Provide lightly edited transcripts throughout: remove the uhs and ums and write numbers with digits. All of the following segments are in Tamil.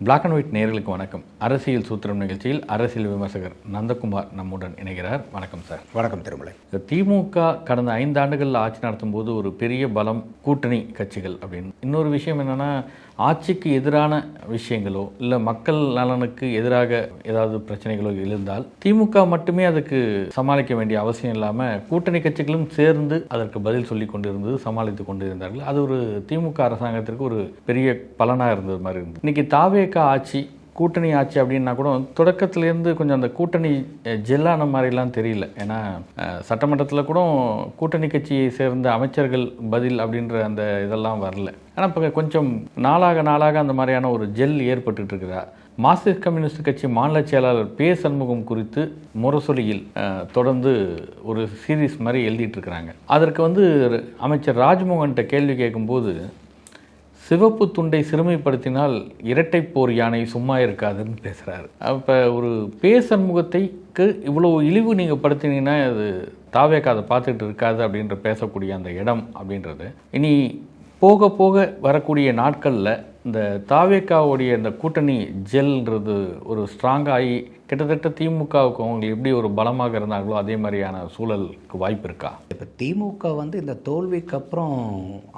பிளாக் அண்ட் ஒயிட் நேயர்களுக்கு வணக்கம். அரசியல் சூத்திரம் நிகழ்ச்சியில் அரசியல் விமர்சகர் நந்தகுமார் நம்முடன் இணைகிறார். வணக்கம் சார். வணக்கம் திருமலை. திமுக கடந்த 5 ஆண்டுகளில் ஆட்சி நடத்தும் போது ஒரு பெரிய பலம் கூட்டணி கட்சிகள் அப்படின்னு. இன்னொரு விஷயம் என்னென்னா, ஆட்சிக்கு எதிரான விஷயங்களோ இல்லை மக்கள் நலனுக்கு எதிராக ஏதாவது பிரச்சனைகளோ எழுந்தால் திமுக மட்டுமே அதுக்கு சமாளிக்க வேண்டிய அவசியம் இல்லாமல் கூட்டணி கட்சிகளும் சேர்ந்து அதற்கு பதில் சொல்லி கொண்டிருந்தது, சமாளித்து கொண்டு இருந்தார்கள். அது ஒரு திமுக அரசாங்கத்திற்கு ஒரு பெரிய பலனாக இருந்தது மாதிரி இருந்தது. இன்னைக்கு தாவேகா ஆட்சி, கூட்டணி ஆட்சி அப்படின்னா கூட தொடக்கத்திலேருந்து கொஞ்சம் அந்த கூட்டணி ஜெல்லான மாதிரிலாம் தெரியல. ஏன்னா சட்டமன்றத்தில் கூட கூட்டணி கட்சியை சேர்ந்த அமைச்சர்கள் பதில் அப்படின்ற அந்த இதெல்லாம் வரல. ஆனால் இப்போ கொஞ்சம் நாளாக அந்த மாதிரியான ஒரு ஜெல் ஏற்பட்டு இருக்குதா? மார்க்சிஸ்ட் கம்யூனிஸ்ட் கட்சி மாநில செயலாளர் பே. சண்முகம் குறித்து முரசொலியில் தொடர்ந்து ஒரு சீரீஸ் மாதிரி எழுதிட்டு இருக்கிறாங்க. அதற்கு அமைச்சர் ராஜ்மோகன்கிட்ட கேள்வி கேட்கும்போது, சிவப்பு துண்டை சிறுமைப்படுத்தினால் இரட்டை போர் யானை சும்மா இருக்காதுன்னு பேசுகிறாரு. அப்போ ஒரு பே. சண்முகத்தைக்கு இவ்வளோ இழிவு நீங்கள் படுத்தினீங்கன்னா அது தாவேகா அதை பார்த்துட்டு இருக்காது அப்படின்ற பேசக்கூடிய அந்த இடம் அப்படின்றது இனி போக போக வரக்கூடிய நாட்களில் இந்த தாவேகாவுடைய இந்த கூட்டணி ஜெல்ன்றது ஒரு ஸ்ட்ராங்காகி கிட்டத்தட்ட திமுகவுக்கு அவங்க எப்படி ஒரு பலமாக இருந்தாங்களோ அதே மாதிரியான சூழலுக்கு வாய்ப்பு இருக்கா? இப்போ திமுக இந்த தோல்விக்கு அப்புறம்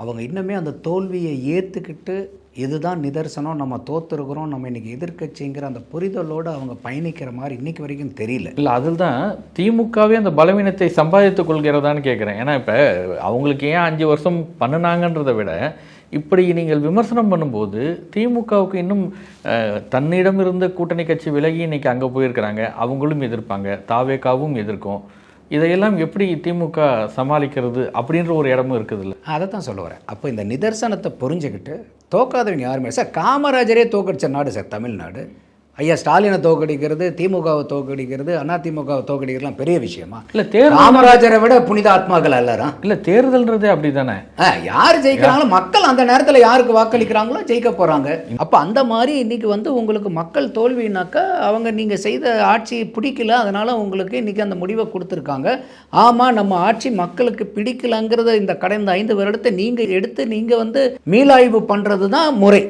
அவங்க இன்னுமே அந்த தோல்வியை ஏற்றுக்கிட்டு இதுதான் நிதர்சனம், நம்ம தோற்றுருக்கிறோம், நம்ம இன்றைக்கி எதிர்கட்சிங்கிற அந்த புரிதலோடு அவங்க பயணிக்கிற மாதிரி இன்றைக்கி வரைக்கும் தெரியல. இல்லை, அதில் தான் திமுகவே அந்த பலவீனத்தை சம்பாதித்துக் கொள்கிறதான்னு கேட்குறேன். ஏன்னா இப்போ அவங்களுக்கு ஏன் 5 வருஷம் பண்ணினாங்கன்றதை விட இப்படி நீங்கள் விமர்சனம் பண்ணும்போது திமுகவுக்கு இன்னும் தன்னிடம் இருந்த கூட்டணி கட்சி விலகி இன்றைக்கி அங்கே போயிருக்கிறாங்க. அவங்களும் எதிர்ப்பாங்க, தாவேகாவும் எதிர்க்கும். இதையெல்லாம் எப்படி திமுக சமாளிக்கிறது அப்படின்ற ஒரு இடமும் இருக்குது. இல்லை, அதை தான் சொல்ல வரேன். அப்போ இந்த நிதர்சனத்தை புரிஞ்சுக்கிட்டு தோக்காதவங்க யாருமே சார், காமராஜரே தோக்கடிச்ச நாடு சார் தமிழ்நாடு. ஐயா ஸ்டாலினை தோக்கடிக்கிறது, திமுகவை தோக்கடிக்கிறது, அதிமுகவை தோக்கடிக்கிறதுலாம் பெரிய விஷயமா? இல்லை, காமராஜரை விட புனித ஆத்மாக்கள் எல்லாரும். இல்லை, தேர்தல்ன்றதே அப்படி தானே. யார் ஜெயிக்கிறாங்களோ மக்கள் அந்த நேரத்தில் யாருக்கு வாக்களிக்கிறாங்களோ ஜெயிக்க போகிறாங்க. அப்போ அந்த மாதிரி இன்றைக்கி உங்களுக்கு மக்கள் தோல்வினாக்கா அவங்க நீங்கள் செய்த ஆட்சி பிடிக்கல, அதனால் உங்களுக்கு இன்றைக்கி அந்த முடிவை கொடுத்துருக்காங்க. ஆமாம், நம்ம ஆட்சி மக்களுக்கு பிடிக்கலங்கிறத இந்த கடந்த 5 வருடத்தை நீங்கள் எடுத்து நீங்கள் மீளாய்வு பண்ணுறது தான் முறை.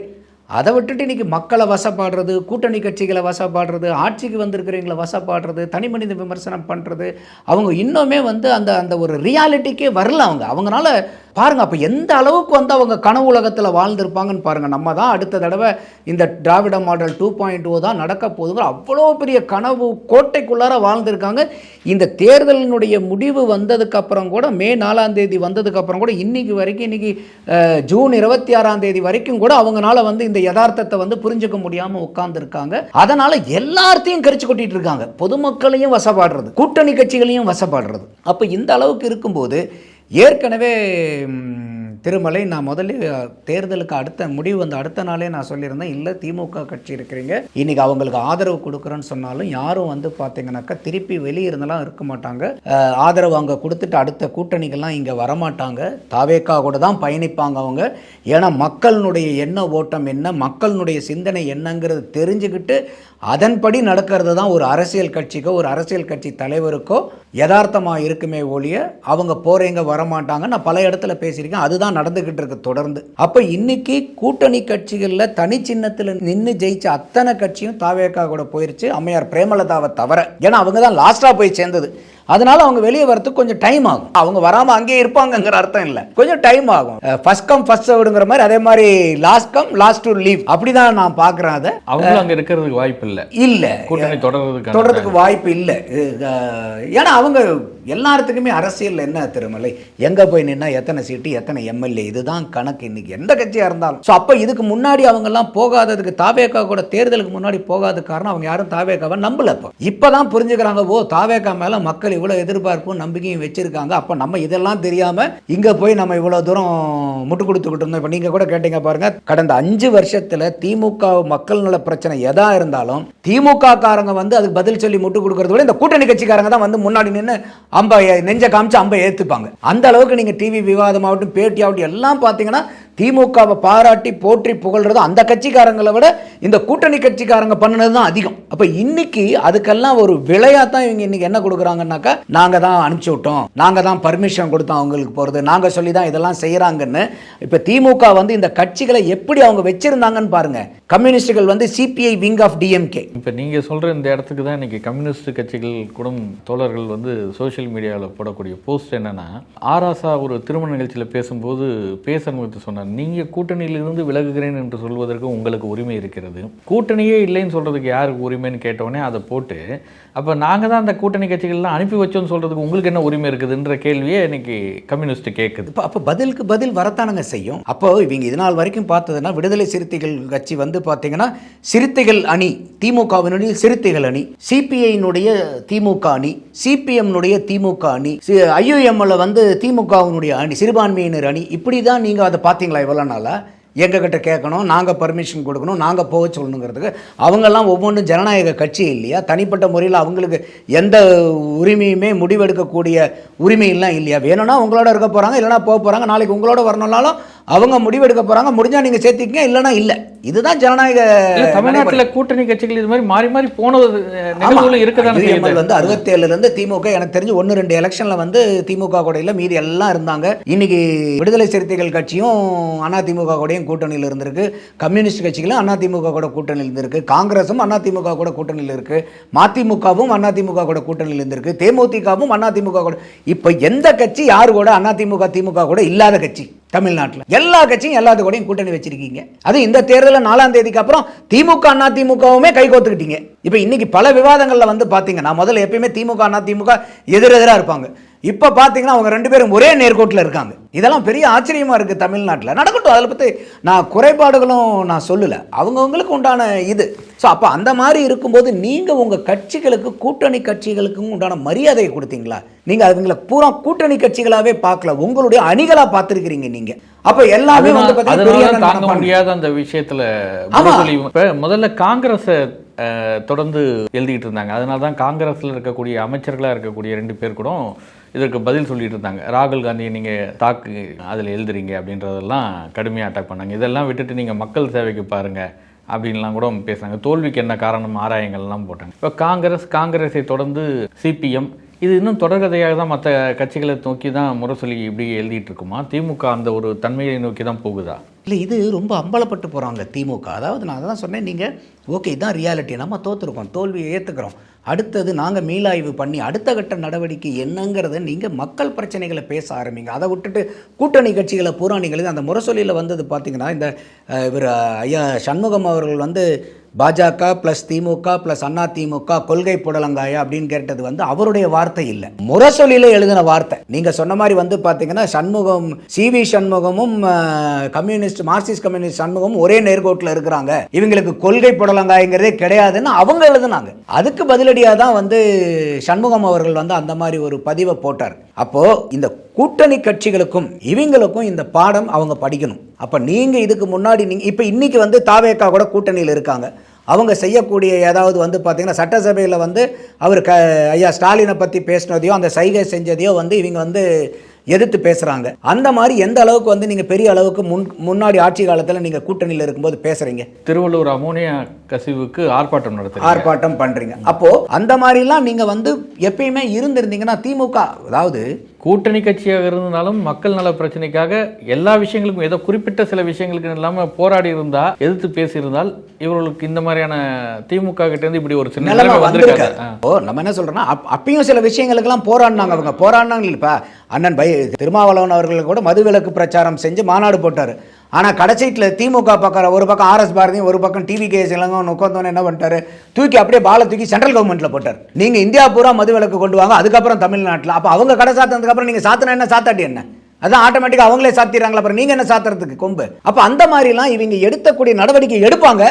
அதை விட்டுட்டு இன்றைக்கி மக்களை வசப்பாடுறது, கூட்டணி கட்சிகளை வசப்பாடுறது, ஆட்சிக்கு வந்திருக்கிறவங்களை வசப்பாடுறது, தனி மனித விமர்சனம் பண்ணுறது, அவங்க இன்னுமே அந்த அந்த ஒரு ரியாலிட்டிக்கே வரல. அவங்களால பாருங்கள், அப்போ எந்த அளவுக்கு அவங்க கனவு உலகத்தில் வாழ்ந்திருப்பாங்கன்னு பாருங்கள். நம்ம தான் அடுத்த தடவை இந்த திராவிட மாடல் 2.0 தான் நடக்க போகுதுங்கிற அவ்வளோ பெரிய கனவு கோட்டைக்குள்ளார வாழ்ந்திருக்காங்க. இந்த தேர்தலினுடைய முடிவு வந்ததுக்கப்புறம் கூட, மே 4ஆம் தேதி வந்ததுக்கப்புறம் கூட, இன்றைக்கி வரைக்கும், இன்றைக்கி ஜூன் 26ஆம் தேதி வரைக்கும் கூட அவங்களால இந்த யதார்த்தத்தை புரிஞ்சுக்க முடியாமல் உட்கார்ந்துருக்காங்க. அதனால் எல்லாத்தையும் கரிச்சு கொட்டிட்டு இருக்காங்க. பொதுமக்களையும் வசப்பாடுறது, கூட்டணி கட்சிகளையும் வசப்பாடுறது. அப்போ இந்த அளவுக்கு இருக்கும்போது ஏற்கனவே திருமலை, நான் முதல்ல தேர்தலுக்கு அடுத்த முடிவு அடுத்த நாளே நான் சொல்லியிருந்தேன், இல்லை திமுக கட்சி இருக்கிறீங்க, இன்றைக்கி அவங்களுக்கு ஆதரவு கொடுக்குறேன்னு சொன்னாலும் யாரும் பார்த்தீங்கன்னாக்கா திருப்பி வெளியே இருந்தெல்லாம் இருக்க மாட்டாங்க. ஆதரவு அங்கே கொடுத்துட்டு அடுத்த கூட்டணிகள்லாம் இங்கே வரமாட்டாங்க, தாவேகா கூட தான் பயணிப்பாங்க அவங்க. ஏன்னா மக்களினுடைய எண்ண ஓட்டம் என்ன, மக்களினுடைய சிந்தனை என்னங்கிறது தெரிஞ்சுக்கிட்டு அதன்படி நடக்கிறது தான் ஒரு அரசியல் கட்சிக்கோ ஒரு அரசியல் கட்சி தலைவருக்கோ யதார்த்தமாக இருக்குமே ஒழிய அவங்க போகிறவங்க வரமாட்டாங்க. நான் பல இடத்துல பேசியிருக்கேன், அதுதான் நடந்துக்கிட்டு இருக்கு தொடர்ந்து. அப்போ இன்னைக்கு கூட்டணி கட்சிகளில் தனி சின்னத்தில் நின்று ஜெயிச்ச அத்தனை கட்சியும் தாவேகா கூட போயிருச்சு, அம்மையார் பிரேமலதாவை தவிர. ஏன்னா அவங்க தான் லாஸ்ட்டாக போய் சேர்ந்தது. அதனால அவங்க வெளியே வரதுக்கு கொஞ்சம் டைம் ஆகும். அவங்க வராமல் அங்கேயே இருப்பாங்கங்கிற அர்த்தம் இல்லை, கொஞ்சம் டைம் ஆகும். ஃபர்ஸ்ட் கம் ஃபர்ஸ்ட் சர்வ்டுங்கிற மாதிரி, அதே மாதிரி last come last to leave, அப்படிதான் நான் பார்க்குறேன். அதை அவங்க அங்கே இருக்கிறதுக்கு வாய்ப்பு இல்லை, கூட்டணி தொடர்றதுக்கு வாய்ப்பு இல்லை. ஏன்னா அவங்க எல்லாத்துக்குமே அரசியல் என்ன திருமலை, எங்கே போய் நின்னா எத்தனை சீட்டு, எத்தனை எம்எல்ஏ, இதுதான் கணக்கு இன்னைக்கு எந்த கட்சியாக இருந்தாலும். ஸோ அப்போ இதுக்கு முன்னாடி அவங்கெல்லாம் போகாததுக்கு, தாவேகா கூட தேர்தலுக்கு முன்னாடி போகாத காரணம் அவங்க யாரும் தாவேகாவை நம்பல. இப்போ தான் புரிஞ்சுக்கிறாங்க, ஓ தாவேகா மேலே மக்கள் இவ்வளோ எதிர்பார்ப்பும் நம்பிக்கையும் வச்சிருக்காங்க, அப்போ நம்ம இதெல்லாம் தெரியாமல் இங்கே போய் நம்ம இவ்வளோ தூரம் முட்டு கொடுத்துக்கிட்டு இருந்தோம். இப்போ நீங்கள் கூட கேட்டீங்க பாருங்க, கடந்த 5 வருஷத்தில் திமுக மக்கள் நல பிரச்சனை எதா இருந்தாலும் திமுக காரங்க அதுக்கு பதில் சொல்லி முட்டு கொடுக்கறத விட இந்த கூட்டணி கட்சிக்காரங்க தான் முன்னாடி நின்று நெஞ்ச காமிச்சு ஏற்றுப்பாங்க. அந்த அளவுக்கு நீங்கள் டிவி விவாதமாகட்டும் பேட்டி ஆகட்டும் எல்லாம் பார்த்தீங்கன்னா திமுகவை பாராட்டி போற்றி புகழ்றது அந்த கட்சிக்காரங்களை விட இந்த கூட்டணி கட்சிக்காரங்க பண்ணுனது தான் அதிகம். அப்ப இன்னைக்கு அதுக்கெல்லாம் ஒரு விலையா தான் இவங்க இன்னைக்கு என்ன கொடுக்குறாங்கன்னாக்கா, நாங்க தான் அனுப்பிச்சு விட்டோம், நாங்க தான் பர்மிஷன் கொடுத்தோம் அவங்களுக்கு போறது, நாங்க சொல்லி தான் இதெல்லாம் செய்யறாங்கன்னு. இப்ப திமுக வந்து இந்த கட்சிகளை எப்படி அவங்க வச்சிருந்தாங்கன்னு பாருங்க. கம்யூனிஸ்டுகள் வந்து சிபிஐ விங் ஆஃப் டிஎம்கே. இப்போ நீங்கள் சொல்கிற இந்த இடத்துக்கு தான் இன்றைக்கி கம்யூனிஸ்ட் கட்சிகள் கூட தோழர்கள் வந்து சோஷியல் மீடியாவில் போடக்கூடிய போஸ்ட் என்னென்னா, ஆராசா ஒரு திருமண நிகழ்ச்சியில் பேசும்போது பேசணும்னு சொன்னார், நீங்கள் கூட்டணியிலிருந்து விலகுகிறேன் என்று சொல்வதற்கு உங்களுக்கு உரிமை இருக்கிறது, கூட்டணியே இல்லைன்னு சொல்கிறதுக்கு யாருக்கு உரிமைன்னு கேட்டவுடனே அதை போட்டு, அப்போ நாங்கள் தான் அந்த கூட்டணி கட்சிகள்லாம் அனுப்பி வச்சோன்னு சொல்கிறதுக்கு உங்களுக்கு என்ன உரிமை இருக்குதுன்ற கேள்வியே இன்னைக்கு கம்யூனிஸ்ட் கேட்குது. இப்போ அப்போ பதிலுக்கு பதில் வரத்தானுங்க செய்யும். அப்போ இவங்க இதனால் வரைக்கும் பார்த்ததுன்னா, விடுதலை சிறுத்தைகள் கட்சி வந்து பார்த்தீங்கன்னா சிறுத்தைகள் அணி, திமுகவினுடைய சிறுத்தைகள் அணி, சிபிஐனுடைய திமுக அணி, சிபிஎம்னுடைய திமுக அணி, ஐயுஎம்ல வந்து திமுகவினுடைய அணி, சிறுபான்மையினர் அணி, இப்படி தான் நீங்கள் அதை பார்த்தீங்களா இவ்வளோ நாளா? எங்ககிட்ட கேட்கணும், நாங்கள் பர்மிஷன் கொடுக்கணும், நாங்கள் போக சொல்லணுங்கிறதுக்கு. அவங்கெல்லாம் ஒவ்வொன்றும் ஜனநாயக கட்சி இல்லையா? தனிப்பட்ட முறையில் அவங்களுக்கு எந்த உரிமையுமே முடிவெடுக்கக்கூடிய உரிமையெல்லாம் இல்லையா? வேணும்னா உங்களோட இருக்க போகிறாங்க, இல்லைனா போக போகிறாங்க, நாளைக்கு உங்களோட வரணும்னாலும் அவங்க முடிவெடுக்க போகிறாங்க, முடிஞ்சால் நீங்கள் சேர்த்திக்கங்க, இல்லைனா இல்லை. இதுதான் ஜனநாயக. தமிழ்நாட்டில் கூட்டணி கட்சிகள் இது மாதிரி மாறி மாறி போனது இருக்குதான். வந்து 67லேருந்து திமுக எனக்கு தெரிஞ்சு 1-2 எலெக்ஷனில் வந்து திமுக கூடையில் மீதி எல்லாம் இருந்தாங்க. இன்னைக்கு விடுதலை சிறுத்தைகள் கட்சியும் அதிமுக கூடயும் கூட்டணியில் இருந்திருக்கு, கம்யூனிஸ்ட் கட்சிகளும் அதிமுக கூட கூட்டணியில் இருந்திருக்கு, காங்கிரஸும் அதிமுக கூட கூட்டணியில் இருக்கு, மதிமுகவும் அதிமுக கூட கூட்டணியில் இருந்திருக்கு, தேமுதிகவும் அதிமுக கூட. இப்போ எந்த கட்சி யாரு கூட அதிமுக திமுக கூட இல்லாத கட்சி தமிழ்நாட்டில்? எல்லா கட்சியும் எல்லாத்து கூடயும் கூட்டணி வச்சிருக்கீங்க. அது இந்த தேர்தலில் 4ஆம் தேதிக்கு அப்புறம் திமுக அதிமுகவுமே கைகோத்துக்கிட்டீங்க. இப்போ இன்னைக்கு பல விவாதங்களில் வந்து பார்த்தீங்கன்னா, முதல்ல எப்பயுமே திமுக அதிமுக எதிரெதிராக இருப்பாங்க. இப்போ பார்த்தீங்கன்னா அவங்க 2 பேரும் ஒரே நேர்கோட்டில் இருக்காங்க. இதெல்லாம் பெரிய ஆச்சரியமாக இருக்குது தமிழ்நாட்டில். நடக்கட்டும், அதில் பற்றி நான் குறைபாடுகளும் நான் சொல்லலை, அவங்கவுங்களுக்கு உண்டான இது. ஸோ அப்போ அந்த மாதிரி இருக்கும்போது நீங்கள் உங்கள் கட்சிகளுக்கு, கூட்டணி கட்சிகளுக்கும் உண்டான மரியாதையை கொடுத்தீங்களா? நீங்கள் அதுங்களை பூரா கூட்டணி கட்சிகளாகவே பார்க்கல, உங்களுடைய அணிகளாக பார்த்துருக்கிறீங்க நீங்கள். அப்போ எல்லாமே வந்து தாங்க முடியாத அந்த விஷயத்தில் முதல்ல காங்கிரஸை தொடர்ந்து எழுதிக்கிட்டு இருந்தாங்க. அதனால தான் காங்கிரஸில் இருக்கக்கூடிய அமைச்சர்களாக இருக்கக்கூடிய 2 பேர் கூட இதற்கு பதில் சொல்லிட்டு இருந்தாங்க. ராகுல் காந்தியை நீங்கள் தாக்கு அதில் எழுதுறீங்க அப்படின்றதெல்லாம் கடுமையாக அட்டாக் பண்ணாங்க. இதெல்லாம் விட்டுட்டு நீங்கள் மக்கள் சேவைக்கு பாருங்கள் அப்படின்லாம் கூட பேசுனாங்க. தோல்விக்கு என்ன காரணம் ஆராயங்கள்லாம் போட்டாங்க. இப்போ காங்கிரஸை தொடர்ந்து சிபிஎம், இது இன்னும் தொடர்கதையாக தான் மற்ற கட்சிகளை நோக்கி தான் முரசொலி இப்படி எழுதிட்டு இருக்குமா? திமுக அந்த ஒரு தன்மையை நோக்கி தான் போகுதா? இல்லை, இது ரொம்ப அம்பலப்பட்டு போகிறாங்க திமுக. அதாவது நான் தான் சொன்னேன், நீங்கள் ஓகே இதான் ரியாலிட்டி, நம்ம தோற்றுருக்கோம், தோல்வியை ஏற்றுக்கிறோம், அடுத்தது நாங்கள் மீளாய்வு பண்ணி அடுத்த கட்ட நடவடிக்கை என்னங்கிறத நீங்கள் மக்கள் பிரச்சனைகளை பேச ஆரம்பிங்க. அதை விட்டுட்டு கூட்டணி கட்சிகளை பூரா நீங்கள் அந்த முரசொலியில் வந்தது பார்த்தீங்கன்னா, இந்த இவர் ஐயா சண்முகம் அவர்கள் வந்து பாஜக ப்ளஸ் திமுக ப்ளஸ் அதிமுக கொள்கை புடலங்காயா அப்படின்னு கேட்டது வந்து அவருடைய வார்த்தை இல்லை, முரசொலியில் எழுதின வார்த்தை. நீங்கள் சொன்ன மாதிரி வந்து பார்த்தீங்கன்னா சண்முகம், சிவி சண்முகமும் கம்யூனிஸ்ட், மார்க்சிஸ்ட் கம்யூனிஸ்ட் சண்முகமும் ஒரே நேர்கோட்டில் இருக்கிறாங்க, இவங்களுக்கு கொள்கை புடலங்காய்ங்கிறதே கிடையாதுன்னு அவங்க எழுதுனாங்க. அதுக்கு பதிலடியாக தான் வந்து சண்முகம் அவர்கள் வந்து அந்த மாதிரி ஒரு பதிவை போட்டார். அப்போ இந்த கூட்டணி கட்சிகளுக்கும் இவங்களுக்கும் இந்த பாடம் அவங்க படிக்கணும். அப்போ நீங்கள் இதுக்கு முன்னாடி இப்போ இன்னைக்கு வந்து தாவேக்கா கூட கூட்டணியில் இருக்காங்க. அவங்க செய்யக்கூடிய ஏதாவது வந்து பார்த்தீங்கன்னா சட்டசபையில் வந்து அவர் ஐயா ஸ்டாலினை பற்றி பேசினதையோ அந்த சைகை செஞ்சதையோ வந்து இவங்க வந்து எதிர்த்து பேசுகிறாங்க. அந்த மாதிரி எந்த அளவுக்கு வந்து நீங்கள் பெரிய அளவுக்கு முன்னாடி ஆட்சி காலத்தில் நீங்கள் கூட்டணியில் இருக்கும்போது பேசுகிறீங்க? திருவள்ளூர் அமோனியா கசிவுக்கு ஆர்ப்பாட்டம் பண்ணுறீங்க. அப்போது அந்த மாதிரிலாம் நீங்கள் வந்து எப்பயுமே இருந்திருந்தீங்கன்னா திமுக, அதாவது கூட்டணி கட்சியாக இருந்தாலும் மக்கள் நல பிரச்சனைக்காக எல்லா விஷயங்களுக்கும், ஏதோ குறிப்பிட்ட சில விஷயங்களுக்கு இல்லாமல் போராடி இருந்தா, எதிர்த்து பேசியிருந்தால் இவர்களுக்கு இந்த மாதிரியான திமுக கிட்ட இருந்து இப்படி ஒரு சின்ன நிலைமை வந்திருக்காங்க. நம்ம என்ன சொல்றோம்னா, அப்பயும் சில விஷயங்களுக்கெல்லாம் போராடினாங்க. அவங்க போராடினாங்க. இப்ப அண்ணன் திருமாவளவன் அவர்கள் கூட மதுவிலக்கு பிரச்சாரம் செஞ்சு மாநாடு போட்டாரு. ஆனால் கடைசீட்டில் திமுக பக்கம் ஒரு பக்கம் ஆர்எஸ் பாரதியும் ஒரு பக்கம் டிவி கேஸ் இளங்கவன் உட்காந்தோன்னு என்ன பண்ணிட்டாரு, தூக்கி அப்படியே பாலை தூக்கி சென்ட்ரல் கவர்மெண்ட்டில் போட்டார். நீங்கள் இந்தியா பூரா மதுவிலக்கு கொண்டு வாங்க, அதுக்கப்புறம் தமிழ்நாட்டில். அப்போ அவங்க கடை சாத்தினதுக்கப்புறம் நீங்கள் சாத்தினா என்ன, சாத்தாட்டி என்ன, அதான் ஆட்டோமேட்டிக்காக அவங்களே சாத்திடுறாங்களா, அப்புறம் நீங்கள் என்ன சாத்துறதுக்கு கொம்பு? அப்போ அந்த மாதிரிலாம் இவங்க எடுத்தக்கூடிய நடவடிக்கை எடுப்பாங்க,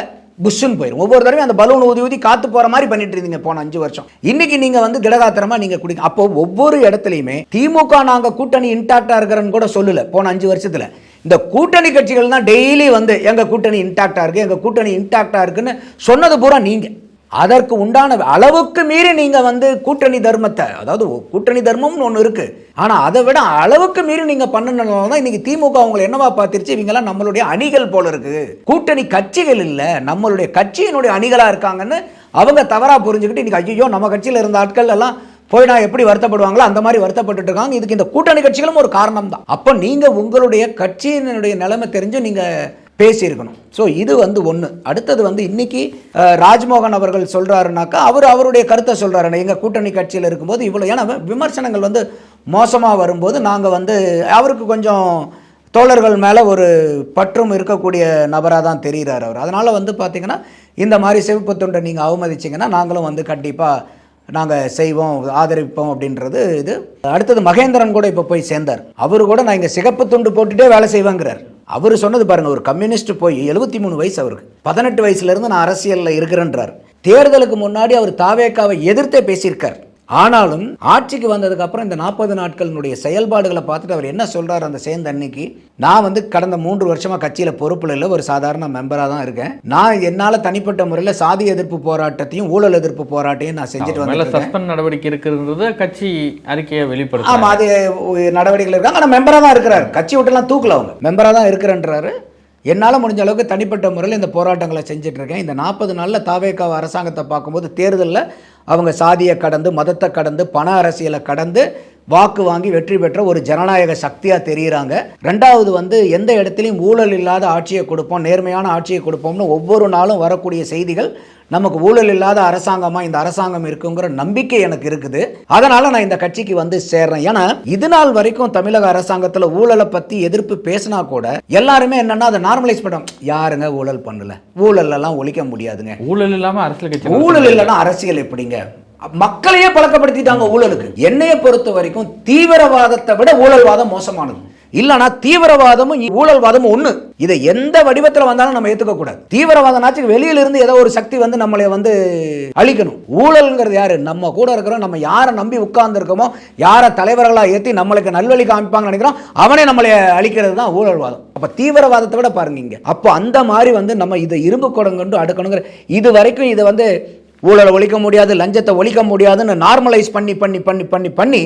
புஷ்ஷுன்னு போயிடும். ஒவ்வொரு தடவையும் அந்த பலூன் ஊதி ஊதி காத்து போற மாதிரி பண்ணிட்டு இருந்தீங்க போன 5 வருஷம். இன்னைக்கு நீங்க வந்து திடகாத்திரமா நீங்க குடிக்க. அப்போ ஒவ்வொரு இடத்துலையுமே திமுக நாங்க கூட்டணி இன்டாக்டா இருக்கிறன்னு கூட சொல்லல. போன 5 வருஷத்துல இந்த கூட்டணி கட்சிகள் தான் டெய்லி வந்து எங்க கூட்டணி இன்டாக்டா இருக்கு, எங்க கூட்டணி இன்டாக்டா இருக்குன்னு சொன்னது பூரா நீங்க. அதற்கு உண்டான அளவுக்கு மீறி நீங்க வந்து கூட்டணி தர்மத்தை, அதாவது கூட்டணி தர்மம்னு ஒன்று இருக்கு, ஆனா அதை விட அளவுக்கு மீறி நீங்க பண்ணனால தான் இன்னைக்கு திமுக அவங்களை என்னவா பார்த்துருச்சு, இவங்கெல்லாம் நம்மளுடைய அணிகள் போல இருக்கு, கூட்டணி கட்சிகள் இல்ல நம்மளுடைய கட்சியினுடைய அணிகளா இருக்காங்கன்னு அவங்க தவறா புரிஞ்சுக்கிட்டு இன்னைக்கு ஐயோ நம்ம கட்சியில் இருந்த ஆட்கள் எல்லாம் போய் நான் எப்படி வருத்தப்படுவாங்களோ அந்த மாதிரி வருத்தப்பட்டு இருக்காங்க. இதுக்கு இந்த கூட்டணி கட்சிகளும் ஒரு காரணம் தான். அப்போ நீங்க உங்களுடைய கட்சியினுடைய நிலைமை தெரிஞ்சு நீங்க பேசியிருக்கணும். ஸோ இது வந்து ஒன்று. அடுத்தது வந்து இன்னைக்கு ராஜ்மோகன் அவர்கள் சொல்றாருனாக்கா அவருடைய கருத்தை சொல்றாரு. எங்க கூட்டணி கட்சியில் இருக்கும்போது இவ்வளோ, ஏன்னா விமர்சனங்கள் வந்து மோசமாக வரும்போது நாங்கள் வந்து அவருக்கு கொஞ்சம் தோழர்கள் மேலே ஒரு பற்றும் இருக்கக்கூடிய நபராக தான் தெரிகிறார் அவர். அதனால் வந்து பார்த்தீங்கன்னா இந்த மாதிரி சிவப்பு தொண்டை நீங்கள் அவமதிச்சிங்கன்னா நாங்களும் வந்து கண்டிப்பாக நாங்கள் செய்வோம், ஆதரிப்போம் அப்படின்றது இது. அடுத்தது மகேந்திரன் கூட இப்போ போய் சேர்ந்தார். அவரு கூட நான் இங்கே சிகப்பு துண்டு போட்டுட்டே வேலை செய்வேங்கிறார். அவர் சொன்னது பாருங்கள், ஒரு கம்யூனிஸ்ட் போய் 73 வயசு அவருக்கு, 18 வயசுலேருந்து நான் அரசியலில் இருக்கிறேன்றார். தேர்தலுக்கு முன்னாடி அவர் தாவேக்காவை எதிர்த்தே பேசியிருக்கார். ஆனாலும் ஆட்சிக்கு வந்ததுக்கு அப்புறம் இந்த 40 நாட்களினுடைய செயல்பாடுகளை பார்த்துட்டு அவர் என்ன சொல்றாரு அந்த சேர்ந்த அன்னைக்கு, நான் வந்து கடந்த 3 வருஷமா கட்சியில பொறுப்புல இல்லை, ஒரு சாதாரண மெம்பரா தான் இருக்கேன். நான் என்னால தனிப்பட்ட முறையில் சாதி எதிர்ப்பு போராட்டத்தையும் ஊழல் எதிர்ப்பு போராட்டையும் நான் செஞ்சுட்டு வந்தேன். சஸ்பெண்ட் நடவடிக்கை இருக்கிறது கட்சி அறிக்கையை வெளிப்படுத்த. ஆமா, அது நடவடிக்கைகள் இருக்காங்க. ஆனால் மெம்பரா தான் இருக்கிறார், கட்சி விட்டுலாம் தூக்கல, அவங்க மெம்பரா தான் இருக்கிறன்றாரு. என்னால் முடிஞ்ச அளவுக்கு தனிப்பட்ட முறையில் இந்த போராட்டங்களை செஞ்சுட்டு இருக்கேன். இந்த 40 நாளில் தாவேக்காவ அரசாங்கத்தை பார்க்கும்போது தேர்தலில் அவங்க சாதியை கடந்து, மதத்தை கடந்து, பண அரசியலை கடந்து வாக்கு வாங்கி வெற்றி பெற்ற ஒரு ஜனநாயக சக்தியாக தெரிகிறாங்க. ரெண்டாவது வந்து எந்த இடத்துலையும் ஊழல் இல்லாத ஆட்சியை கொடுப்போம், நேர்மையான ஆட்சியை கொடுப்போம்னு ஒவ்வொரு நாளும் வரக்கூடிய செய்திகள் நமக்கு ஊழல் இல்லாத அரசாங்கமாக இந்த அரசாங்கம் இருக்குங்கிற நம்பிக்கை எனக்கு இருக்குது. அதனால நான் இந்த கட்சிக்கு வந்து சேர்றேன். ஏன்னா இது நாள் வரைக்கும் தமிழக அரசாங்கத்தில் ஊழலை பற்றி எதிர்ப்பு பேசினா கூட எல்லாருமே என்னன்னா அதை நார்மலைஸ் பண்ணுறோம். யாருங்க ஊழல் பண்ணல, ஊழல் எல்லாம் ஒழிக்க முடியாதுங்க, ஊழல் இல்லாமல் அரசியல் கட்சி, ஊழல் இல்லைன்னா அரசியல் எப்படிங்க, மக்களையே பழக்கப்படுத்திட்டாங்க ஊழலுக்கு. என்னைய பொறுத்த வரைக்கும் தீவிரவாதத்தை விட ஊழல்வாதம் மோசமானது. இல்லனா தீவிரவாதமும் ஊழல்வாதமும் ஒண்ணு. இதை எந்த வடிவத்தில் வந்தாலும் நம்ம ஏத்துக்க கூடாது. தீவிரவாதனாச்சும் வெளியில இருந்து ஏதோ ஒரு சக்தி வந்து நம்மளை வந்து அழிக்கணும். ஊழல்ங்கிறது யாரு, நம்ம கூட இருக்கிறோம், நம்ம யாரை நம்பி உட்கார்ந்து இருக்கோமோ, யாரை தலைவர்களா ஏற்றி நம்மளுக்கு நல்வழி காமிப்பாங்க நினைக்கிறோம், அவனே நம்மளை அழிக்கிறது தான் ஊழல்வாதம். அப்ப தீவிரவாதத்தை விட பாருங்க இங்க. அப்போ அந்த மாதிரி வந்து நம்ம இதை இரும்பு கொடங்கொண்டு அடுக்கணுங்கிற, இது வரைக்கும் இதை வந்து ஊழலை ஒழிக்க முடியாது, லஞ்சத்தை ஒழிக்க முடியாதுன்னு நார்மலைஸ் பண்ணி பண்ணி பண்ணி பண்ணி பண்ணி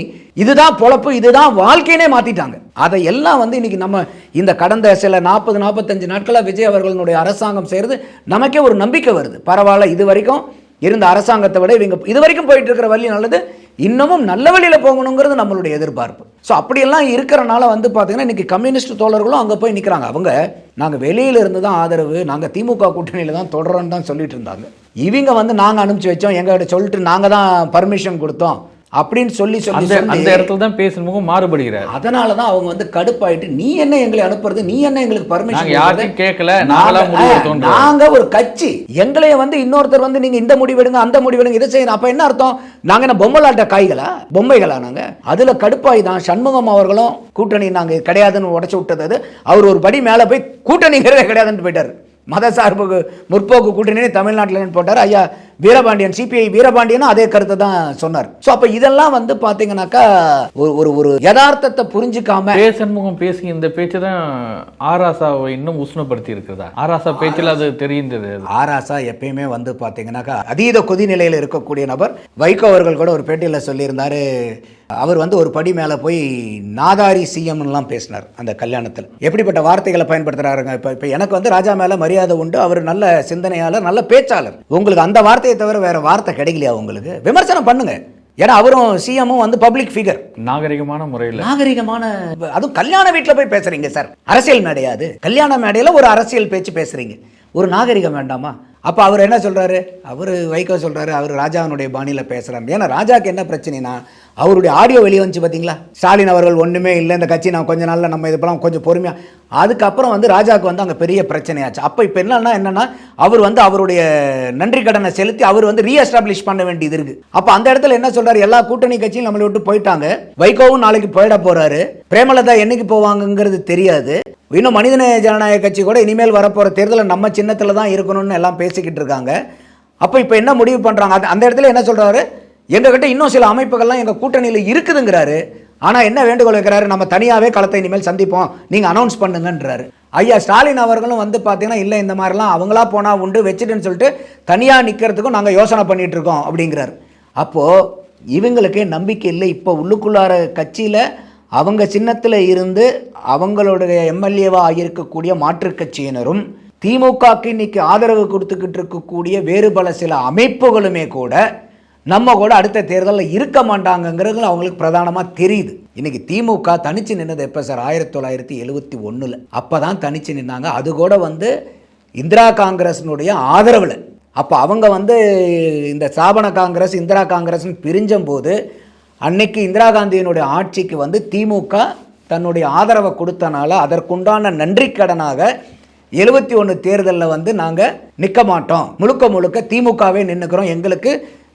இதுதான் பொழப்பு, இதுதான் வாழ்க்கையினே மாத்திட்டாங்க. அதை எல்லாம் வந்து இன்னைக்கு நம்ம இந்த கடந்த சில 40-45 நாட்களாக விஜய் அவர்களுடைய அரசாங்கம் செய்யறது நமக்கே ஒரு நம்பிக்கை வருது. பரவாயில்ல, இது வரைக்கும் இருந்த அரசாங்கத்தை விட இவங்க இது வரைக்கும் போயிட்டு இருக்கிற வழி நல்லது, இன்னமும் நல்ல வழியில போகணுங்கிறது நம்மளுடைய எதிர்பார்ப்பு. ஸோ அப்படியெல்லாம் இருக்கிறனால வந்து பார்த்தீங்கன்னா இன்னைக்கு கம்யூனிஸ்ட் தோழர்களும் அங்கே போய் நிற்கிறாங்க. அவங்க நாங்கள் வெளியில இருந்து தான் ஆதரவு, நாங்கள் திமுக கூட்டணியில் தான் தொடரோன்னு தான் சொல்லிட்டு இருந்தாங்க. இவங்க வந்து நாங்கள் அனுப்பிச்சு வச்சோம், எங்கள்கிட்ட சொல்லிட்டு நாங்கள் தான் பர்மிஷன் கொடுத்தோம் அப்படின்னு சொல்லி அந்த இடத்துல தான் பேசும்போது மாறுபடுகிறார். அதனால தான் அவங்க வந்து கடுப்பாயிட்டு, நீ என்ன எங்களை அனுப்புறது, நீ என்ன எங்களுக்கு பர்மிஷன் கேட்கல, நாங்க ஒரு கட்சி, எங்களைய வந்து இன்னொருத்தர் வந்து நீங்க இந்த முடிவெடுங்க அந்த முடிவெடுங்க இதை செய்யணும். அப்ப என்ன அர்த்தம், நாங்க என்ன பொம்மலாட்ட காய்களா, பொம்மைகளா நாங்க? அதுல கடுப்பாய் தான் சண்முகம் அவர்களும் கூட்டணி நாங்க கிடையாதுன்னு உடச்சு விட்டது. அவர் ஒரு படி மேல போய் கூட்டணிங்கிறதே கிடையாதுன்னு போயிட்டாரு. மத சார்பு முற்போக்கு கூட்டணி தமிழ்நாட்டில் போட்டார். ஐயா வீரபாண்டியன், சிபிஐ வீரபாண்டியனும் அதே கருத்தை தான் சொன்னார். ஸோ அப்போ இதெல்லாம் வந்து பார்த்தீங்கன்னாக்கா ஒரு யதார்த்தத்தை புரிஞ்சுக்காம சண்முகம் பேசி இந்த பேச்சு தான் ஆராசாவை இன்னும் உஷ்ணப்படுத்தி இருக்கிறதா? ஆராசா பேச்சில் அது தெரிந்தது. ஆராசா எப்பயுமே வந்து பார்த்தீங்கன்னாக்கா அதீத கொதிநிலையில் இருக்கக்கூடிய நபர். வைகோ அவர்கள் கூட ஒரு பேட்டியில் சொல்லியிருந்தாரு, அவர் வந்து ஒரு படி மேலே போய் நாதாரி சிஎம்லாம் பேசினார் அந்த கல்யாணத்தில். எப்படிப்பட்ட வார்த்தைகளை பயன்படுத்துறாருங்க. இப்போ எனக்கு வந்து ராஜா மேலே மரியாதை உண்டு, அவர் நல்ல சிந்தனையாளர், நல்ல பேச்சாளர். உங்களுக்கு அந்த வார்த்தையை தவிர வேற வார்த்தை கிடைக்கலையா உங்களுக்கு? விமர்சனம் பண்ணுங்க. ஏன்னா அவரும் சிஎம்மும் வந்து பப்ளிக் ஃபிகர். நாகரிகமான முறையில், நாகரிகமான, அதுவும் கல்யாண வீட்டில் போய் பேசுறீங்க சார். அரசியல் மேடையாது, கல்யாண மேடையில் ஒரு அரசியல் பேச்சு பேசுறீங்க, ஒரு நாகரிகம் வேண்டாமா? அப்போ அவர் என்ன சொல்றாரு, அவர் வைகோ சொல்றாரு, அவர் ராஜாவினுடைய பாணியில் பேசுறாரு. ஏன்னா ராஜாக்கு என்ன பிரச்சனைனா, அவருடைய ஆடியோ வெளியே வந்துச்சு பார்த்தீங்களா, ஸ்டாலின் அவர்கள் ஒன்றுமே இல்லை இந்த கட்சி, நான் கொஞ்ச நாளில் நம்ம இதெல்லாம் கொஞ்சம் பொறுமையாக, அதுக்கப்புறம் வந்து ராஜாவுக்கு வந்து அங்கே பெரிய பிரச்சனையாச்சு. அப்போ இப்போ என்னன்னா அவர் வந்து அவருடைய நன்றி கடனை செலுத்தி அவர் வந்து ரீஎஸ்டாப்ளிஷ் பண்ண வேண்டியது இருக்கு. அப்போ அந்த இடத்துல என்ன சொல்றாரு, எல்லா கூட்டணி கட்சியும் நம்மளை விட்டு போயிட்டாங்க, வைகோவும் நாளைக்கு போயிட போறாரு, பிரேமலதா என்னைக்கு போவாங்கங்கிறது தெரியாது, இன்னும் மனிதநேய ஜனநாயக கட்சி கூட இனிமேல் வரப்போகிற தேர்தலில் நம்ம சின்னத்தில் தான் இருக்கணும்னு எல்லாம் பேசிக்கிட்டு இருக்காங்க. அப்போ இப்போ என்ன முடிவு பண்ணுறாங்க, அந்த இடத்துல என்ன சொல்கிறாரு, எங்ககிட்ட இன்னும் சில அமைப்புகள்லாம் எங்கள் கூட்டணியில் இருக்குதுங்கிறாரு. ஆனால் என்ன வேண்டுகோள் வைக்கிறாரு, நம்ம தனியாகவே களத்தை இனிமேல் சந்திப்போம், நீங்கள் அனௌன்ஸ் பண்ணுங்கன்றாரு. ஐயா ஸ்டாலின் அவர்களும் வந்து பார்த்தீங்கன்னா இல்லை இந்த மாதிரிலாம் அவங்களா போனால் உண்டு வச்சுட்டுன்னு சொல்லிட்டு தனியாக நிற்கிறதுக்கும் நாங்கள் யோசனை பண்ணிகிட்டு இருக்கோம் அப்படிங்கிறார். அப்போது இவங்களுக்கே நம்பிக்கை இல்லை. இப்போ உள்ளுக்குள்ளார கட்சியில் அவங்க சின்னத்தில் இருந்து அவங்களுடைய எம்எல்ஏவாக ஆகியிருக்கக்கூடிய மாற்றுக் கட்சியினரும் திமுகக்கு இன்னைக்கு ஆதரவு கொடுத்துக்கிட்டு இருக்கக்கூடிய வேறு பல சில அமைப்புகளுமே கூட நம்ம கூட அடுத்த தேர்தலில் இருக்க மாட்டாங்கங்கிறது அவங்களுக்கு பிரதானமாக தெரியுது. இன்னைக்கு திமுக தனிச்சு நின்னது எப்போ சார்? 1971 அப்போ தான் தனிச்சு நின்னாங்க. அது கூட வந்து இந்திரா காங்கிரஸினுடைய ஆதரவில். அப்போ அவங்க வந்து இந்த ஸ்தாபன காங்கிரஸ் இந்திரா காங்கிரஸ்னு பிரிஞ்சம்போது அன்னைக்கு இந்திரா காந்தியினுடைய ஆட்சிக்கு வந்து திமுக தன்னுடைய ஆதரவை கொடுத்தனால அதற்குண்டான நன்றி கடனாக 71 தேர்தலில் வந்து நாங்கள் நிற்க மாட்டோம், முழுக்க முழுக்க திமுகவே நின்றுக்கிறோம், எங்களுக்கு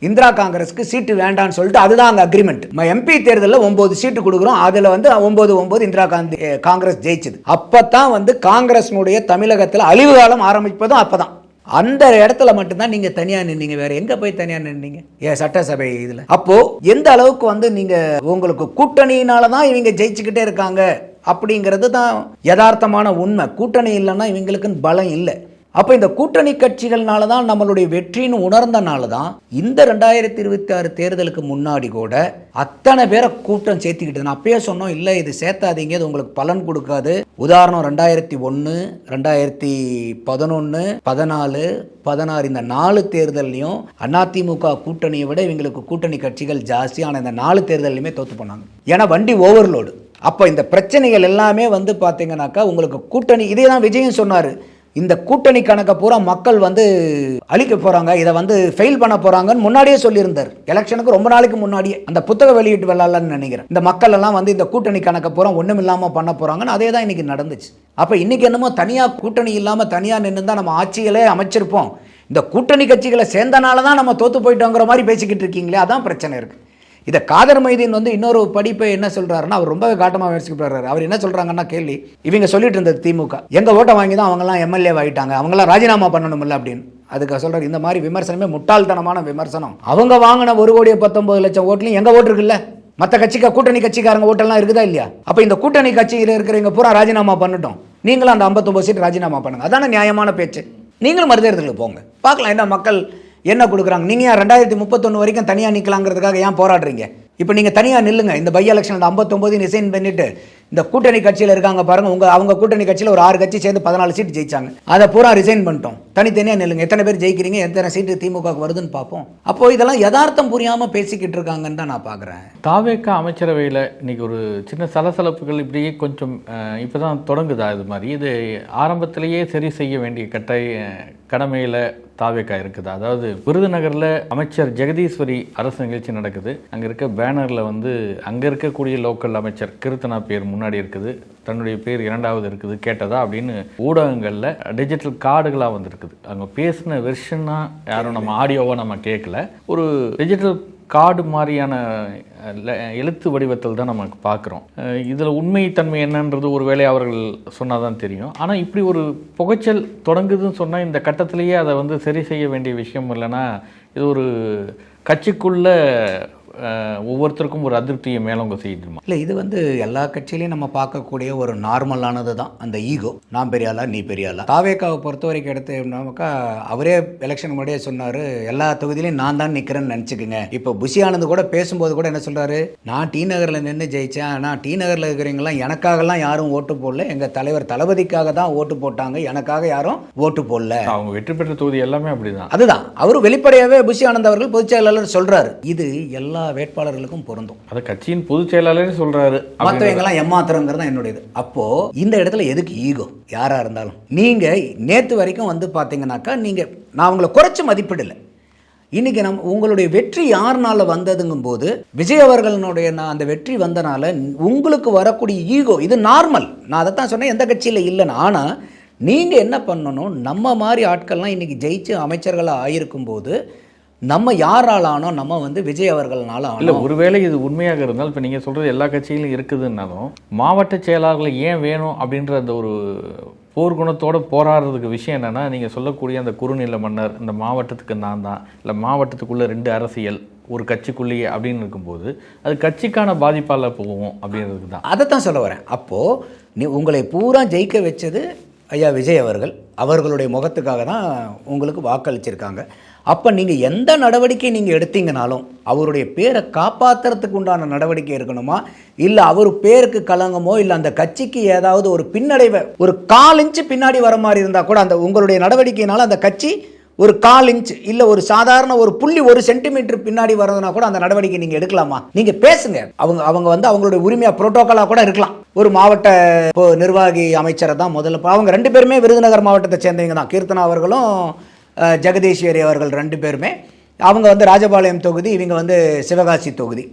இந்திரா காங்கிரஸுக்கு சீட்டு வேண்டான்னு சொல்லிட்டு அதுதான் அங்கே அக்ரிமெண்ட். எம்பி தேர்தலில் 9 சீட்டு கொடுக்குறோம், அதில் வந்து 9 இந்திரா காங்கிரஸ் ஜெயிச்சது. அப்போ தான் வந்து காங்கிரஸினுடைய தமிழகத்தில் அழிவு காலம் ஆரம்பிப்பதும் அப்போ தான். அந்த இடத்துல மட்டும்தான் நீங்கள் தனியாக நின்னீங்க. வேற எங்கே போய் தனியாக நின்னீங்க? சட்டசபை இதில். அப்போது எந்த அளவுக்கு வந்து நீங்கள் உங்களுக்கு கூட்டணியினால தான் இவங்க ஜெயிச்சுக்கிட்டே இருக்காங்க அப்படிங்கிறது தான் யதார்த்தமான உண்மை. கூட்டணி இல்லைன்னா இவங்களுக்குன்னு பலம் இல்லை. அப்போ இந்த கூட்டணி கட்சிகள்னால தான் நம்மளுடைய வெற்றின்னு உணர்ந்தனால தான் இந்த 2026 தேர்தலுக்கு முன்னாடி கூட அத்தனை பேரை கூட்டம் சேர்த்துக்கிட்டு. நான் அப்பயே சொன்னோம், இல்லை இது சேர்த்தாதீங்க, இது உங்களுக்கு பலன் கொடுக்காது. உதாரணம் 2001, 2011, 14, 16 இந்த 4 தேர்தல்லையும் அதிமுக கூட்டணியை விட இவங்களுக்கு கூட்டணி கட்சிகள் ஜாஸ்தி. ஆனால் இந்த 4 தேர்தலையுமே தோற்று போனாங்க. ஏன்னா வண்டி ஓவர்லோடு. அப்போ இந்த பிரச்சனைகள் எல்லாமே வந்து பார்த்தீங்கன்னாக்கா உங்களுக்கு கூட்டணி, இதே தான் விஜயம் சொன்னார், இந்த கூட்டணி கணக்கை பூரா மக்கள் வந்து அழிக்க போகிறாங்க, இதை வந்து ஃபெயில் பண்ண போகிறாங்கன்னு முன்னாடியே சொல்லியிருந்தார். எலெக்ஷனுக்கு ரொம்ப நாளைக்கு முன்னாடியே அந்த புத்தக வெளியிட்டு வரலான்னு நினைக்கிறேன். இந்த மக்கள் எல்லாம் வந்து இந்த கூட்டணி கணக்கை பூரா ஒன்றும் இல்லாமல் பண்ண போகிறாங்கன்னு அதே தான் இன்றைக்கி நடந்துச்சு. அப்போ இன்றைக்கி என்னமோ தனியாக கூட்டணி இல்லாமல் தனியாக நின்று தான் நம்ம ஆட்சிகளே அமைச்சிருப்போம், இந்த கூட்டணி கட்சிகளை சேர்ந்தனால தான் நம்ம தோற்று போயிட்டோங்கிற மாதிரி பேசிக்கிட்டு இருக்கீங்களே, அதான் பிரச்சனை இருக்குது. இதை காதர் மைதீன் வந்து இன்னொரு படிப்பை என்ன சொல்கிறாருன்னா, அவர் ரொம்பவே காட்டமாக விமர்சிக்கப்படுறாரு. அவர் என்ன சொல்கிறாங்கன்னா, கேள்வி இவங்க சொல்லிட்டு இருந்தது திமுக எங்கள் ஓட்டை வாங்கி தான் அவங்களாம் எம்எல்ஏ ஆகிட்டாங்க, அவங்களாம் ராஜினாமா பண்ணணும்ல அப்படின்னு. அதுக்கு சொல்கிறார், இந்த மாதிரி விமர்சனமே முட்டாள்தனமான விமர்சனம். அவங்க வாங்கின 1,19,00,000 ஓட்டுலையும் எங்கள் ஓட்டு இருக்குல்ல, மற்ற கட்சிக்கு கூட்டணி கட்சிக்காரங்க ஓட்டெல்லாம் இருக்குதா இல்லையா? அப்போ இந்த கூட்டணி கட்சியில் இருக்கிறவங்க பூரா ராஜினாமா பண்ணட்டும், நீங்களும் அந்த 59 சீட் ராஜினாமா பண்ணுங்க, அதான நியாயமான பேச்சு. நீங்களும் மறுதேர்தலுக்கு போங்க, பார்க்கலாம் என்ன மக்கள் என்ன கொடுக்குறாங்க. நீங்கள் 2031 வரைக்கும் தனியாக நிற்கலாங்கிறதுக்காக ஏன் போராடுறீங்க? இப்போ நீங்கள் தனியாக நில்லுங்க. இந்த பை எலெக்ஷனில் 59 ரிசைன் பண்ணிவிட்டு இந்த கூட்டணி கட்சியில் இருக்காங்க பாருங்கள், அவங்க கூட்டணி கட்சியில் ஒரு 6 கட்சி சேர்ந்து 14 சீட்டு ஜெயிச்சாங்க, அதை பூரா ரிசைன் பண்ணிட்டோம், தனித்தனியாக நில்லுங்க, எத்தனை பேர் ஜெயிக்கிறீங்க, எத்தனை சீட்டு திமுக வருதுன்னு பார்ப்போம். அப்போது இதெல்லாம் யதார்த்தம் புரியாமல் பேசிக்கிட்டு இருக்காங்கன்னு தான் நான் பார்க்குறேன். தாவேக்கா அமைச்சரவையில் இன்றைக்கி ஒரு சின்ன சலசலப்புகள் இப்படியே கொஞ்சம் இப்போ தான் தொடங்குதா? இது மாதிரி இது ஆரம்பத்திலேயே சரி செய்ய வேண்டிய கடமையில் தாவேக்கா இருக்குதா? அதாவது விருதுநகரில் அமைச்சர் ஜெகதீஸ்வரி அரசு நிகழ்ச்சி நடக்குது, அங்கே இருக்க பேனரில் வந்து அங்கே இருக்கக்கூடிய லோக்கல் அமைச்சர் கிருத்தனா பேர் முன்னாடி இருக்குது, தன்னுடைய பேர் 2வது இருக்குது, கேட்டதா அப்படின்னு ஊடகங்களில் டிஜிட்டல் கார்டுகளாக வந்துருக்குது. அங்கே பேசின வெர்ஷனாக யாரும் நம்ம ஆடியோவாக நம்ம கேட்கல, ஒரு டிஜிட்டல் கார்டு மாதிரியான எழுத்து வடிவத்தில் தான் நமக்கு பார்க்குறோம். இதில் உண்மைத்தன்மை என்னன்றது ஒரு வேளை அவர்கள் சொன்னால் தான் தெரியும். ஆனால் இப்படி ஒரு புகைச்சல் தொடங்குதுன்னு சொன்னால் இந்த கட்டத்திலேயே அதை வந்து சரி செய்ய வேண்டிய விஷயம் இல்லைன்னா இது ஒரு கட்சிக்குள்ள ஒவ்வொருத்தருக்கும் ஒரு அதிருப்தியை மேலவங்க செய்யணுமா? இல்லை, இது வந்து எல்லா கட்சியிலையும் நம்ம பார்க்கக்கூடிய ஒரு நார்மலானது தான் அந்த ஈகோ. நான் பெரியாளா நீ பெரியாளா. தாவேக்காவை பொறுத்த வரைக்கும் எடுத்தோம்னாக்கா அவரே எலெக்ஷன் முன்னாடியே சொன்னார், எல்லா தொகுதியிலையும் நான் தான் நிற்கிறேன்னு நினச்சிக்கோங்க. இப்போ புஷி ஆனந்த் கூட பேசும்போது கூட என்ன சொல்கிறாரு, நான் டி நகரில் நின்று ஜெயித்தேன், ஆனால் டி நகரில் இருக்கிறவங்களாம் எனக்காகலாம் யாரும் ஓட்டு போடல, எங்கள் தலைவர் தளபதிக்காக தான் ஓட்டு போட்டாங்க, எனக்காக யாரும் ஓட்டு போடல. அவங்க வெற்றி பெற்ற தொகுதி எல்லாமே அப்படிதான். அதுதான் அவர் வெளிப்படையாகவே புஷி ஆனந்த் அவர்கள் பொதுச் செயலாளர் சொல்கிறார். இது எல்லா வேட்பாளர்களுக்கும் பொருந்தும். அதை கட்சியின் பொதுச் செயலாளரே சொல்றாரு, மற்றவங்கெல்லாம் ஏமாத்துறங்கிறது தான் என்னுடையது. அப்போ இந்த இடத்துல எதுக்கு ஈகோ? யாரா இருந்தாலும் நீங்க நேத்து வரைக்கும் வந்து பாத்தீங்கன்னாக்கா நான் உங்களை குறைச்சு மதிப்பிடல. இன்னைக்கு உங்களுடைய வெற்றி யாருனால வந்ததுங்கும் போது விஜய் அவர்களுடைய அந்த வெற்றி வந்தனால உங்களுக்கு வரக்கூடிய ஈகோ இது நார்மல். நான் அதை தான் சொன்னேன், எந்த கட்சியில் இல்லைன்னு. ஆனால் நீங்கள் என்ன பண்ணணும், நம்ம மாதிரி ஆட்கள்லாம் இன்னைக்கு ஜெயிச்சு அமைச்சர்களாக ஆயிருக்கும் போது நம்ம யாராலானோ நம்ம வந்து விஜய் அவர்களால இல்லை. ஒருவேளை இது உண்மையாக இருந்தால் இப்போ நீங்கள் சொல்கிறது எல்லா கட்சியிலும் இருக்குதுன்னாலும் மாவட்ட செயலாளர்கள் ஏன் வேணும் அப்படின்ற அந்த ஒரு போர்க்குணத்தோடு போராடுறதுக்கு விஷயம் என்னென்னா, நீங்கள் சொல்லக்கூடிய அந்த குறுநில மன்னர், இந்த மாவட்டத்துக்கு நான் தான், இல்லை மாவட்டத்துக்குள்ளே 2 அரசியல் ஒரு கட்சிக்குள்ளேயே அப்படின்னு இருக்கும்போது அது கட்சிக்கான பாதிப்பால் போகும் அப்படின்றதுக்கு தான். அதை தான் சொல்ல வரேன். அப்போது உங்களை பூரா ஜெயிக்க வச்சது ஐயா விஜய் அவர்களுடைய முகத்துக்காக தான் உங்களுக்கு வாக்களிச்சிருக்காங்க. அப்போ நீங்கள் எந்த நடவடிக்கை நீங்கள் எடுத்தீங்கனாலும் அவருடைய பேரை காப்பாற்றுறதுக்கு உண்டான நடவடிக்கை இருக்கணுமா, இல்லை அவர் பேருக்கு களங்கமோ இல்லை அந்த கட்சிக்கு ஏதாவது ஒரு பின்னடைவை ஒரு 1/4 இன்ச்சு பின்னாடி வர மாதிரி இருந்தால் கூட அந்த உங்களுடைய நடவடிக்கையினால அந்த கட்சி ஒரு 1/4 இன்ச் இல்லை ஒரு சாதாரண ஒரு 1 சென்டிமீட்டர் பின்னாடி வரதுனா கூட அந்த நடவடிக்கை நீங்கள் எடுக்கலாமா? நீங்கள் பேசுங்க. அவங்க வந்து அவங்களுடைய உரிமையாக புரோட்டோக்காலாக கூட இருக்கலாம். ஒரு மாவட்ட நிர்வாகி அமைச்சரை தான் முதல்ல அவங்க 2 பேருமே விருதுநகர் மாவட்டத்தை சேர்ந்தவங்க தான். கீர்த்தனா அவர்களும் ஜெகதீஸ்வரி அவர்கள் 2 பேருமே. அவங்க வந்து ராஜபாளையம் தொகுதி, இவங்க வந்து சிவகாசி தொகுதி.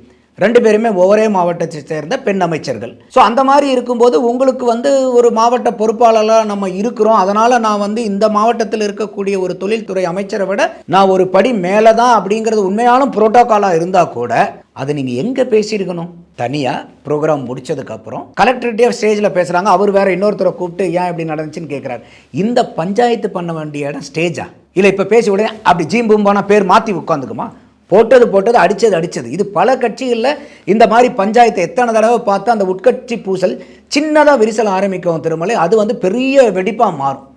2 பேருமே ஒரே மாவட்டத்தை சேர்ந்த பெண் அமைச்சர்கள். ஸோ அந்த மாதிரி இருக்கும்போது உங்களுக்கு வந்து ஒரு மாவட்ட பொறுப்பாளராக நம்ம இருக்கிறோம். அதனால் நான் வந்து இந்த மாவட்டத்தில் இருக்கக்கூடிய ஒரு தொழில்துறை அமைச்சரை விட நான் ஒரு படி மேலே தான் அப்படிங்கிறது உண்மையான புரோட்டோக்காலாக இருந்தால் கூட அது நீங்கள் எங்கே பேசியிருக்கணும்? தனியாக ப்ரோக்ராம் முடிச்சதுக்கப்புறம் கலெக்டர்கிட்டே ஸ்டேஜில் பேசுகிறாங்க. அவர் வேறு இன்னொருத்தரை கூப்பிட்டு ஏன் இப்படி நடந்துச்சுன்னு கேட்குறாரு. இந்த பஞ்சாயத்து பண்ண வேண்டிய இடம் ஸ்டேஜா? இல்லை இப்போ பேசி உடனே அப்படி ஜீம்பூம்பான பேர் மாற்றி உட்காந்துக்குமா? போட்டது அடித்தது. இது பல கட்சிகளில் இந்த மாதிரி பஞ்சாயத்தை எத்தனை தடவை பார்த்து அந்த உட்கட்சி பூசல் சின்னதாக விரிசல் ஆரம்பிக்கும் திருமலை, அது வந்து பெரிய வெடிப்பாக மாறும்.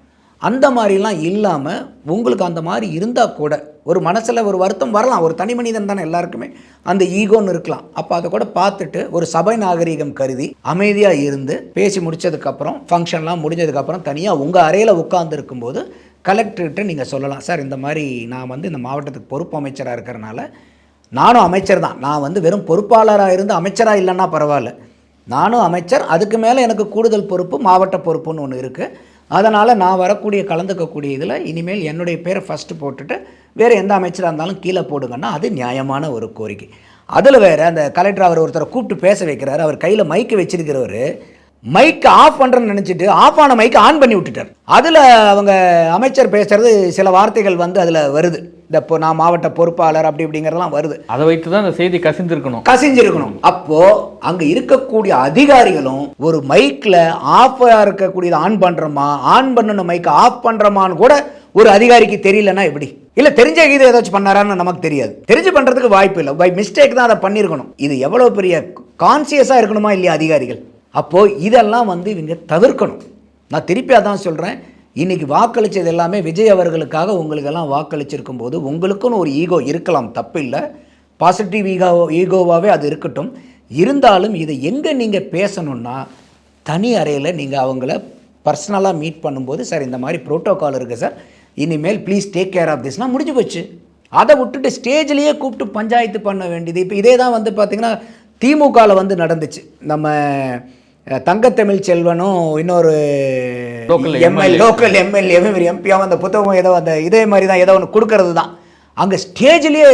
அந்த மாதிரிலாம் இல்லாமல் உங்களுக்கு அந்த மாதிரி இருந்தால் கூட ஒரு மனசில் ஒரு வருத்தம் வரலாம். ஒரு தனி மனிதன் தானே, எல்லாருக்குமே அந்த ஈகோன்னு இருக்கலாம். அப்போ அதை கூட பார்த்துட்டு ஒரு சபை நாகரீகம் கருதி அமைதியாக இருந்து பேசி முடித்ததுக்கப்புறம் ஃபங்க்ஷன்லாம் முடிஞ்சதுக்கப்புறம் தனியாக உங்கள் அறையில் உட்கார்ந்து இருக்கும்போது கலெக்டர்கிட்ட நீங்கள் சொல்லலாம், சார் இந்த மாதிரி நான் வந்து இந்த மாவட்டத்துக்கு பொறுப்பு அமைச்சராக இருக்கிறனால, நானும் அமைச்சர் தான், நான் வந்து வெறும் பொறுப்பாளராக இருந்து அமைச்சராக இல்லைன்னா பரவாயில்ல, நானும் அமைச்சர், அதுக்கு மேலே எனக்கு கூடுதல் பொறுப்பு மாவட்ட பொறுப்புன்னு ஒன்று இருக்குது. அதனால் நான் வரக்கூடிய கலந்துக்கக்கூடிய இதில் இனிமேல் என்னுடைய பேரை ஃபஸ்ட்டு போட்டுட்டு வேறு எந்த அமைச்சராக இருந்தாலும் கீழே போடுங்கன்னா அது நியாயமான ஒரு கோரிக்கை. அதில் வேறு அந்த கலெக்டர் அவர் ஒருத்தரை கூப்பிட்டு பேச வைக்கிறாரு. அவர் கையில் மைக்கு வச்சிருக்கிறவர் மைக்கை ஆஃப் பண்ணுறேன்னு நினச்சிட்டு ஆஃப் ஆன மைக்கை ஆன் பண்ணி விட்டுட்டார். அதில் அவங்க அமைச்சர் பேசுகிறது சில வார்த்தைகள் வந்து அதில் வருது. இந்த இப்போ நான் மாவட்ட பொறுப்பாளர் அப்படி இப்படிங்கிறதெல்லாம் வருது. அதை வைத்து தான் அந்த செய்தி கசிஞ்சிருக்கணும். அப்போது அங்கே இருக்கக்கூடிய அதிகாரிகளும் ஒரு மைக்கில் ஆஃபாக இருக்கக்கூடியதை ஆன் பண்ணுறோமா, ஆன் பண்ணணும் மைக்கை ஆஃப் பண்ணுறோமான்னு கூட ஒரு அதிகாரிக்கு தெரியலன்னா எப்படி? இல்லை தெரிஞ்ச இது ஏதாச்சும் பண்ணாரான்னு நமக்கு தெரியாது. தெரிஞ்சு பண்ணுறதுக்கு வாய்ப்பு இல்லை. பை மிஸ்டேக் தான் அதை பண்ணியிருக்கணும். இது எவ்வளோ பெரிய கான்சியஸாக இருக்கணுமா இல்லையா அதிகாரிகள்? அப்போது இதெல்லாம் வந்து இவங்க தவிர்க்கணும். நான் திருப்பி அதான் சொல்கிறேன், இன்றைக்கி வாக்களித்தது எல்லாமே விஜய் அவர்களுக்காக உங்களுக்கெல்லாம் வாக்களிச்சிருக்கும் போது உங்களுக்குன்னு ஒரு ஈகோ இருக்கலாம், தப்பு இல்லை, பாசிட்டிவ் ஈகோவாகவே அது இருக்கட்டும். இருந்தாலும் இதை எங்கே நீங்கள் பேசணுன்னா தனி அறையில் நீங்கள் அவங்கள பர்சனலாக மீட் பண்ணும்போது, சார் இந்த மாதிரி ப்ரோட்டோகால் இருக்குது சார், இனிமேல் ப்ளீஸ் டேக் கேர் ஆஃப் திஸ்னால் முடிஞ்சு போச்சு. அதை விட்டுட்டு ஸ்டேஜ்லேயே கூப்பிட்டு பஞ்சாயத்து பண்ண வேண்டியது. இப்போ இதே தான் வந்து பார்த்திங்கன்னா திமுகவில் வந்து நடந்துச்சு. நம்ம தங்கத்தமிழ் செல்வனும் இன்னொரு லோக்கல் எம்எல்ஏவும் எம்பியாவும் அந்த புத்தகம் ஏதோ அந்த இதே மாதிரி தான் ஏதோ ஒன்று கொடுக்கறது தான். அங்கே ஸ்டேஜ்லேயே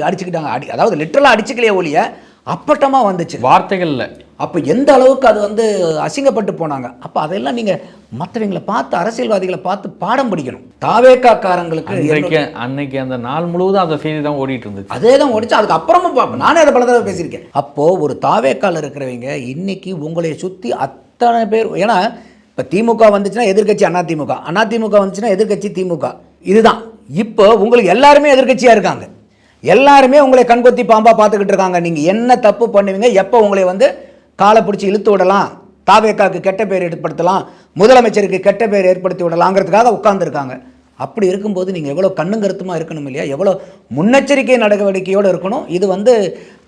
அடிச்சுக்கிட்டாங்க. அதாவது லிட்டரலாக அடிச்சுக்கலையே ஒழிய அப்பட்டமாக வந்துச்சு வார்த்தைகளில். அப்போ எந்த அளவுக்கு அது வந்து அசிங்கப்பட்டு போனாங்க. அப்போ அதெல்லாம் நீங்கள் மற்றவங்களை பார்த்து, அரசியல்வாதிகளை பார்த்து பாடம் படிக்கணும். தாவேக்காரங்களுக்கு அன்னைக்கு அந்த நாள் முழுவதும் அந்த செய்தி தான் ஓடிட்டு இருந்துச்சு. அதே தான் ஓடிச்சு. அதுக்கு அப்புறமும் பார்ப்பேன், நானே அதை பல தடவை பேசியிருக்கேன். அப்போது ஒரு தாவேக்கால இருக்கிறவங்க இன்னைக்கு உங்களை சுற்றி அத்தனை பேர், ஏன்னா இப்போ திமுக வந்துச்சுன்னா எதிர்கட்சி அதிமுக, அதிமுக வந்துச்சுன்னா எதிர்கட்சி திமுக, இதுதான். இப்போ உங்களுக்கு எல்லாருமே எதிர்கட்சியாக இருக்காங்க. எல்லாருமே உங்களை கண்கொத்தி பாம்பாக பார்த்துக்கிட்டு இருக்காங்க. நீங்கள் என்ன தப்பு பண்ணுவீங்க, எப்போ உங்களை வந்து காலை பிடிச்சி இழுத்து விடலாம், தாவேக்காவுக்கு கெட்ட பேர் ஏற்படுத்தலாம், முதலமைச்சருக்கு கெட்ட பேர் ஏற்படுத்தி விடலாங்கிறதுக்காக உட்கார்ந்துருக்காங்க. அப்படி இருக்கும்போது நீங்கள் எவ்வளோ கண்ணுங்கருத்துமாக இருக்கணும் இல்லையா, எவ்வளோ முன்னெச்சரிக்கை நடவடிக்கையோடு இருக்கணும். இது வந்து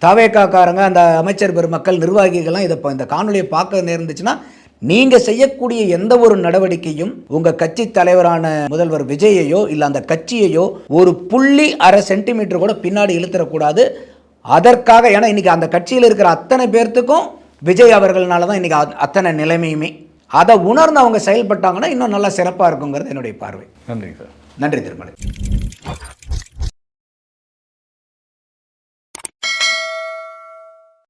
தாவேக்காக்காரங்க, அந்த அமைச்சர் பெருமக்கள், நிர்வாகிகள்லாம் இதை இந்த காணொலியை பார்க்க நேர்ந்துச்சுன்னா நீங்கள் செய்யக்கூடிய எந்த ஒரு நடவடிக்கையும் உங்கள் கட்சி தலைவரான முதல்வர் விஜயையோ இல்லை அந்த கட்சியையோ ஒரு 0.5 சென்டிமீட்டர் கூட பின்னாடி இழுத்துறக்கூடாது. அதற்காக, ஏன்னா இன்றைக்கி அந்த கட்சியில் இருக்கிற அத்தனை பேர்த்துக்கும் விஜய் அவர்களால தான் இன்றைக்கி அத்தனை நிலைமையுமே. அதை உணர்ந்து அவங்க செயல்பட்டாங்கன்னா இன்னும் நல்லா சிறப்பாக இருக்குங்கிறது என்னுடைய பார்வை. நன்றி சார். நன்றி திருமலை.